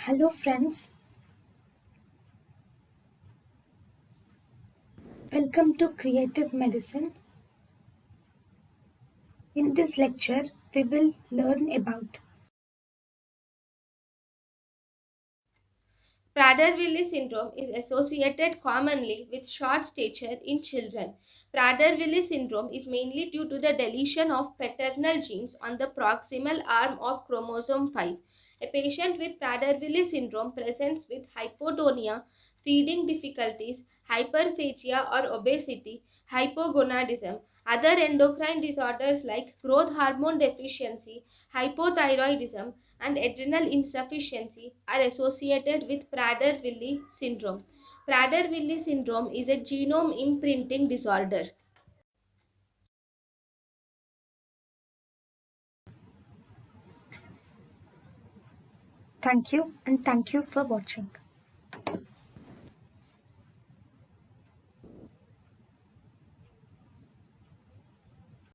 Hello, friends. Welcome to Creative Medicine. In this lecture, we will learn about Prader-Willi syndrome is associated commonly with short stature in children. Prader-Willi syndrome is mainly due to the deletion of paternal genes on the proximal arm of chromosome 5. A patient with Prader-Willi syndrome presents with hypotonia, feeding difficulties, hyperphagia or obesity, hypogonadism. Other endocrine disorders like growth hormone deficiency, hypothyroidism, and adrenal insufficiency are associated with Prader-Willi syndrome. Prader-Willi syndrome is a genome imprinting disorder. thank you and thank you for watching.